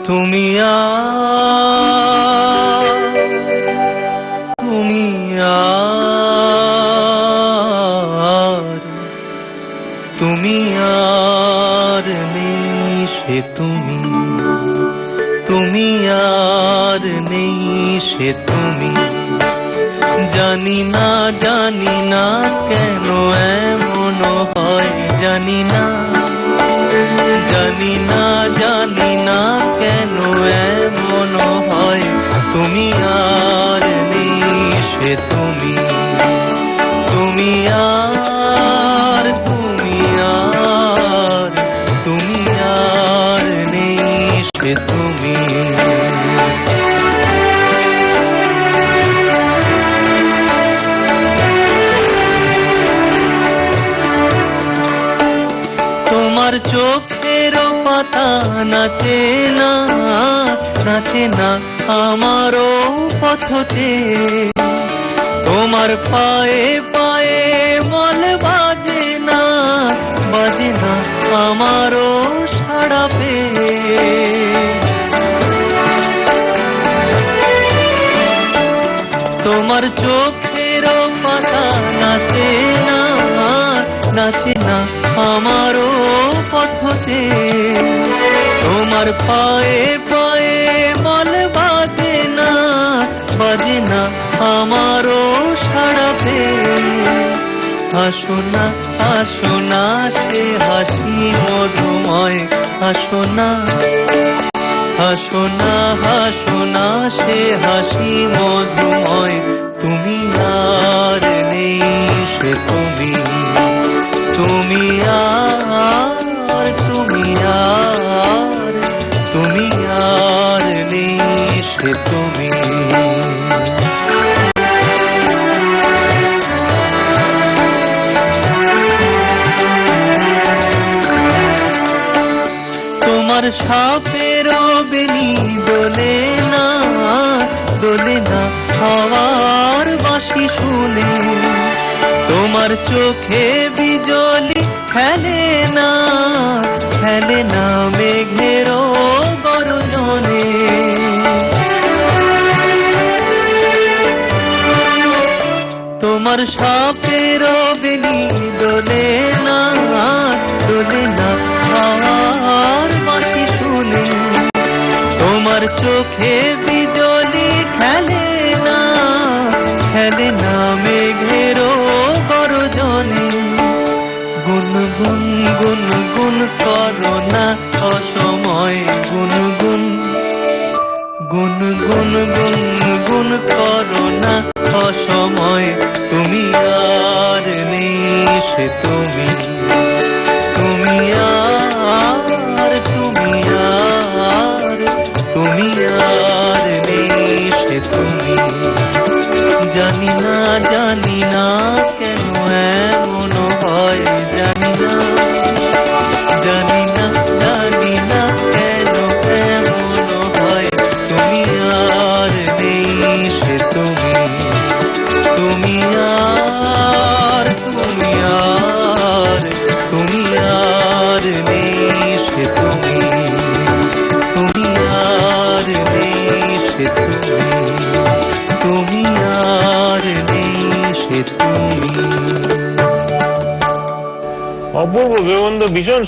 তুমি তুমি আর নেই সে তুমি আর নেই সে তুমি। জানি না কেন এমন হয়, জানি না কেন এমন হয়। তুমি আর নেই সে তুমি আর নেই সে তুমি। তোমার চোখের পাতা নাচে না আমারও পথে। তোমার পায়ে পায়ে মল বাজে না আমারও সাড়া পেয়ে। তোমার চোখের পাতা নাচে না আমারও পথে। তোমার পায়ে পায়ে মল বাজে না আমারও সাড়া পেয়ে। হাসো না সে হাসি মধুময়, হাসো না সে হাসি মধুময়। তুমি আর নেই সে তুমি আর নেই সে তুমি। তোমার সাপের বেনি দোলে না হাওয়ার বাঁশি শুনে। তোমার চোখে বিজলি খেলে না মেঘেরও গর্জনে। তোমার সাপের বেনি দোলে না হাওয়ার বাঁশি শুনে। তোমার চোখে বিজলি খেলে না মেঘেরও গর্জনে। গুনগুন করো না অসময়, গুনগুন করো না অসময়। তুমি আর নেই সে তুমি আর নেই সে তুমি। জানি না কেন এমন হয়, জানি না কেন এমন হয়। তুমি আর নেই সে তুমি আর নেই সে তুমি আর নেই সে তুমি আর নেই সে তুমি। অপূর্ব বেবন্ধ ভীষণ